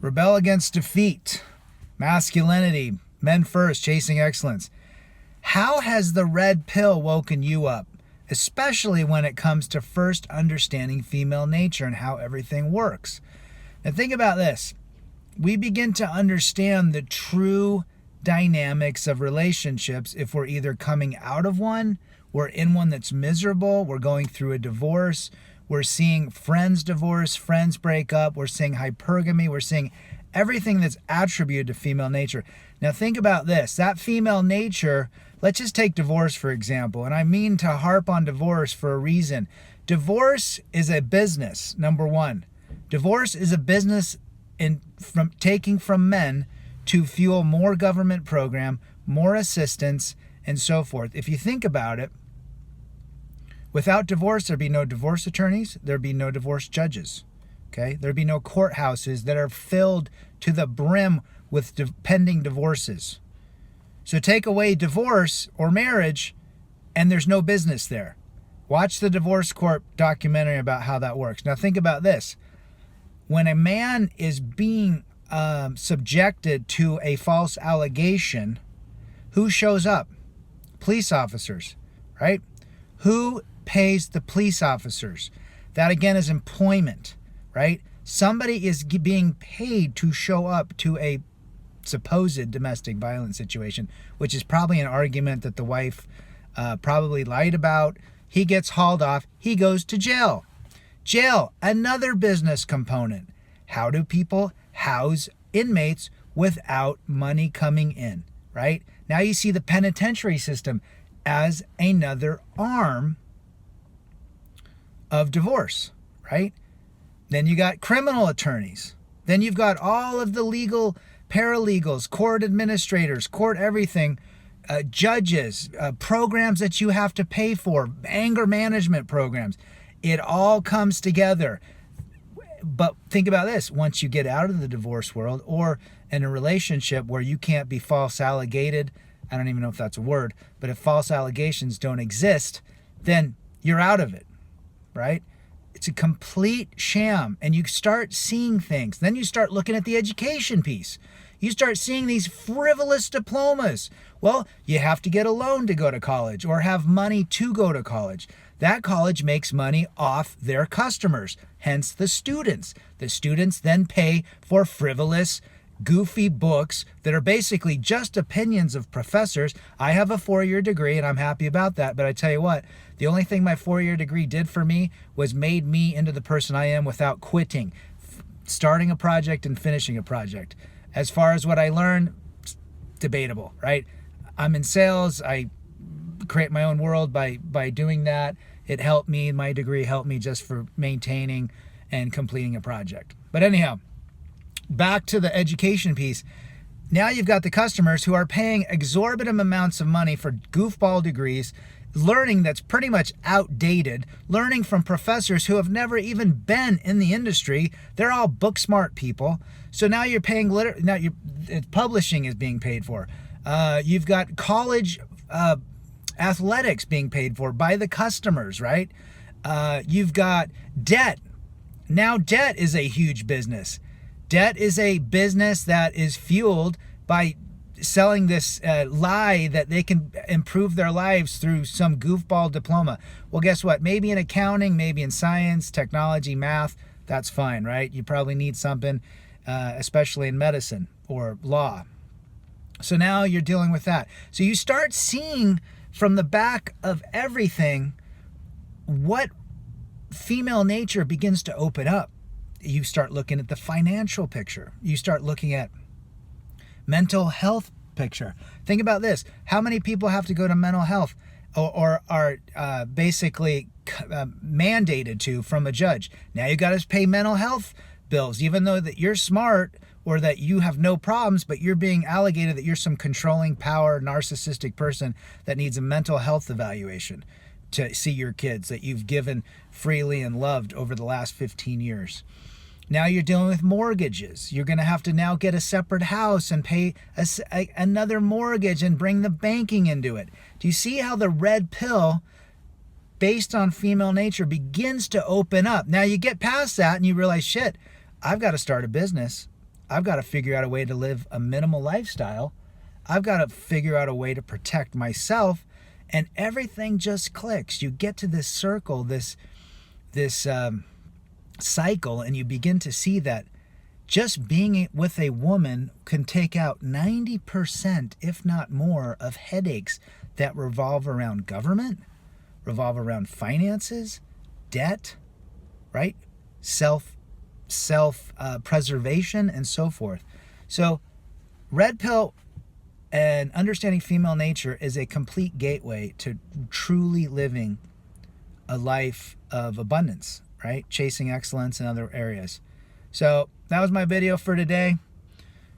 Rebel against defeat. Masculinity. Men first, chasing excellence. How has the red pill woken you up? Especially when it comes to first understanding female nature and how everything works. Now think about this. We begin to understand the true dynamics of relationships if we're either coming out of one, we're in one that's miserable, we're going through a divorce, we're seeing friends divorce, friends break up, we're seeing hypergamy, we're seeing everything that's attributed to female nature. Now think about this. That female nature, let's just take divorce for example, and I mean to harp on divorce for a reason. Divorce is a business, number one. Divorce is a business from taking from men to fuel more government program, more assistance, and so forth. If you think about it, without divorce, there'd be no divorce attorneys, there'd be no divorce judges, okay? There'd be no courthouses that are filled to the brim with pending divorces. So take away divorce or marriage, and there's no business there. Watch the Divorce Corp documentary about how that works. Now think about this. When a man is being subjected to a false allegation, who shows up? Police officers, right? Who pays the police officers? That again is employment, right? Somebody is being paid to show up to a supposed domestic violence situation, which is probably an argument that the wife probably lied about. He gets hauled off. He goes to jail. Jail, another business component. How do people house inmates without money coming in, right? Now you see the penitentiary system as another arm of divorce, right? Then you got criminal attorneys. Then you've got all of the legal paralegals, court administrators, court everything, judges, programs that you have to pay for, anger management programs. It all comes together. But think about this. Once you get out of the divorce world or in a relationship where you can't be false allegated, I don't even know if that's a word, but if false allegations don't exist, then you're out of it, right? It's a complete sham. And you start seeing things. Then you start looking at the education piece. You start seeing these frivolous diplomas. Well, you have to get a loan to go to college or have money to go to college. That college makes money off their customers, hence the students. The students then pay for frivolous, goofy books that are basically just opinions of professors. I have a 4-year degree and I'm happy about that, but I tell you what, the only thing my 4-year degree did for me was made me into the person I am without quitting, starting a project and finishing a project. As far as what I learned, debatable, right? I'm in sales. I create my own world by doing that. It helped me. My degree helped me just for maintaining and completing a project. But anyhow, back to the education piece. Now you've got the customers who are paying exorbitant amounts of money for goofball degrees, learning that's pretty much outdated, learning from professors who have never even been in the industry. They're all book smart people. So now you're paying, publishing is being paid for. You've got college athletics being paid for by the customers, right? You've got debt. Now debt is a huge business. Debt is a business that is fueled by selling this lie that they can improve their lives through some goofball diploma. Well, guess what? Maybe in accounting, maybe in science, technology, math, that's fine, right? You probably need something, especially in medicine or law. So now you're dealing with that. So you start seeing from the back of everything what female nature begins to open up. You start looking at the financial picture. You start looking at mental health picture. Think about this. How many people have to go to mental health or are basically mandated to from a judge? Now you got to pay mental health bills, even though that you're smart or that you have no problems, but you're being alleged that you're some controlling power, narcissistic person that needs a mental health evaluation to see your kids that you've given freely and loved over the last 15 years. Now you're dealing with mortgages. You're going to have to now get a separate house and pay another mortgage and bring the banking into it. Do you see how the red pill, based on female nature, begins to open up? Now you get past that and you realize, shit, I've got to start a business. I've got to figure out a way to live a minimal lifestyle. I've got to figure out a way to protect myself, and everything just clicks. You get to this circle, this cycle, and you begin to see that just being with a woman can take out 90%, if not more, of headaches that revolve around government, revolve around finances, debt, right? Self preservation, and so forth. So red pill and understanding female nature is a complete gateway to truly living a life of abundance, right? Chasing excellence in other areas. So that was my video for today.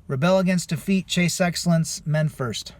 Rebel against defeat, chase excellence, men first.